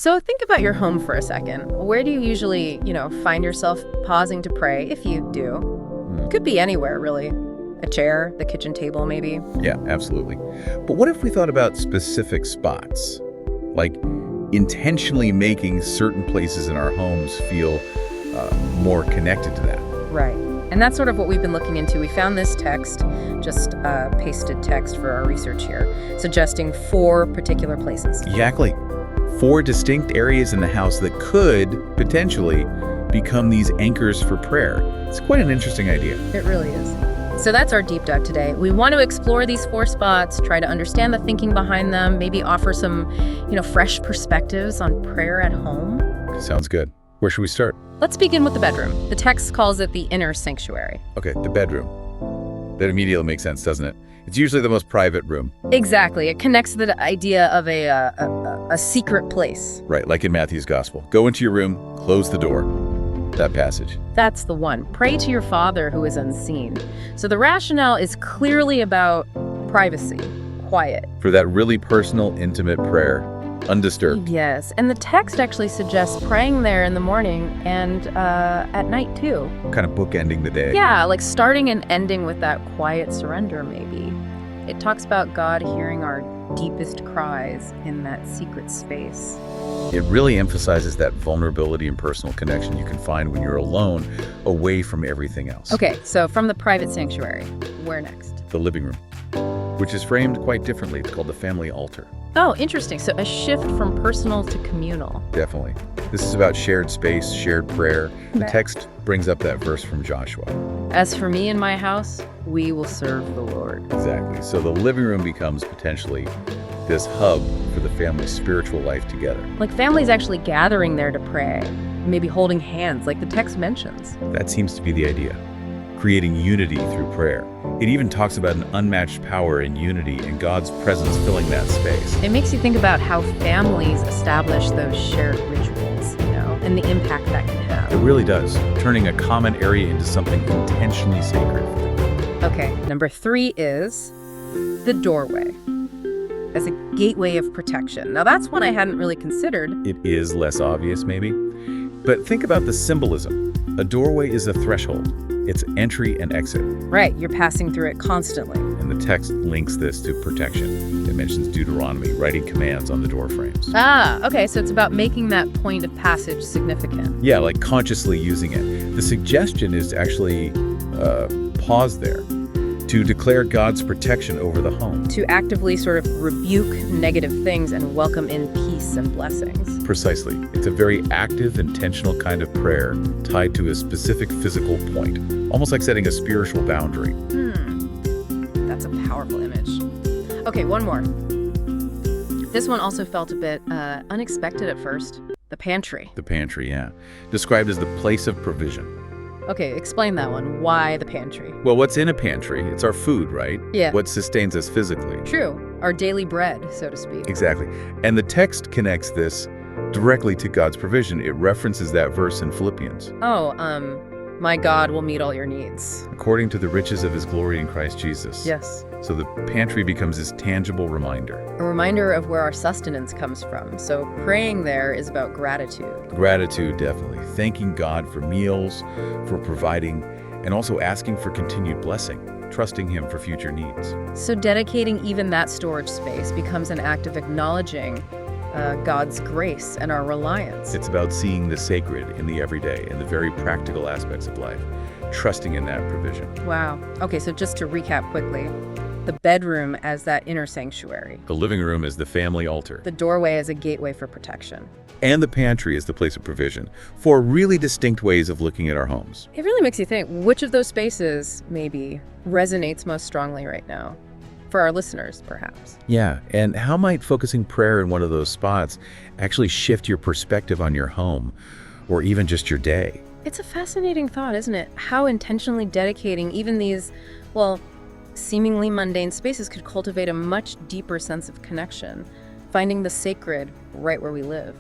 So think about your home for a second. Where do you usually, find yourself pausing to pray, if you do? Could be anywhere, really. A chair, the kitchen table, maybe. Yeah, absolutely. But what if we thought about specific spots? Like intentionally making certain places in our homes feel more connected to that. Right. And that's sort of what we've been looking into. We found this text, just pasted text for our research here, suggesting 4 particular places. Exactly. 4 distinct areas in the house that could potentially become these anchors for prayer. It's quite an interesting idea. It really is. So that's our deep dive today. We want to explore these 4 spots, try to understand the thinking behind them, maybe offer some, fresh perspectives on prayer at home. Sounds good. Where should we start? Let's begin with the bedroom. The text calls it the inner sanctuary. Okay, the bedroom. That immediately makes sense, doesn't it? It's usually the most private room. Exactly. It connects to the idea of a secret place. Right, like in Matthew's gospel. Go into your room, close the door. That passage. That's the one. Pray to your Father who is unseen. So the rationale is clearly about privacy, quiet. For that really personal, intimate prayer, undisturbed. Yes, and the text actually suggests praying there in the morning and at night too. Kind of bookending the day. Yeah, like starting and ending with that quiet surrender maybe. It talks about God hearing our deepest cries in that secret space. It really emphasizes that vulnerability and personal connection you can find when you're alone, away from everything else. Okay, so from the private sanctuary, where next? The living room, which is framed quite differently. It's called the family altar. Oh, interesting. So a shift from personal to communal. Definitely. This is about shared space, shared prayer. The text brings up that verse from Joshua. As for me and my house, we will serve the Lord. Exactly. So the living room becomes potentially this hub for the family's spiritual life together. Like families actually gathering there to pray, maybe holding hands, like the text mentions. That seems to be the idea. Creating unity through prayer. It even talks about an unmatched power in unity and God's presence filling that space. It makes you think about how families establish those shared rituals, and the impact that can have. It really does, turning a common area into something intentionally sacred. Okay, number 3 is the doorway as a gateway of protection. Now that's one I hadn't really considered. It is less obvious, maybe. But think about the symbolism. A doorway is a threshold. It's entry and exit. Right, you're passing through it constantly. And the text links this to protection. It mentions Deuteronomy, writing commands on the door frames. Ah, okay, so it's about making that point of passage significant. Yeah, like consciously using it. The suggestion is to actually pause there, to declare God's protection over the home. To actively sort of rebuke negative things and welcome in peace and blessings. Precisely. It's a very active, intentional kind of prayer tied to a specific physical point, almost like setting a spiritual boundary. That's a powerful image. Okay, one more. This one also felt a bit unexpected at first. The pantry. The pantry, yeah. Described as the place of provision. Okay, explain that one. Why the pantry? Well, what's in a pantry? It's our food, right? Yeah. What sustains us physically. True. Our daily bread, so to speak. Exactly. And the text connects this directly to God's provision. It references that verse in Philippians. Oh, my God will meet all your needs. According to the riches of his glory in Christ Jesus. Yes. So the pantry becomes this tangible reminder. A reminder of where our sustenance comes from. So praying there is about gratitude. Gratitude, definitely. Thanking God for meals, for providing, and also asking for continued blessing, trusting him for future needs. So dedicating even that storage space becomes an act of acknowledging God's grace and our reliance. It's about seeing the sacred in the everyday and the very practical aspects of life, trusting in that provision. Wow. Okay, so just to recap quickly, the bedroom as that inner sanctuary. The living room is the family altar. The doorway as a gateway for protection. And the pantry is the place of provision. 4 really distinct ways of looking at our homes. It really makes you think, which of those spaces maybe resonates most strongly right now? For our listeners, perhaps. Yeah, and how might focusing prayer in one of those spots actually shift your perspective on your home, or even just your day? It's a fascinating thought, isn't it? How intentionally dedicating even these, seemingly mundane spaces could cultivate a much deeper sense of connection, finding the sacred right where we live.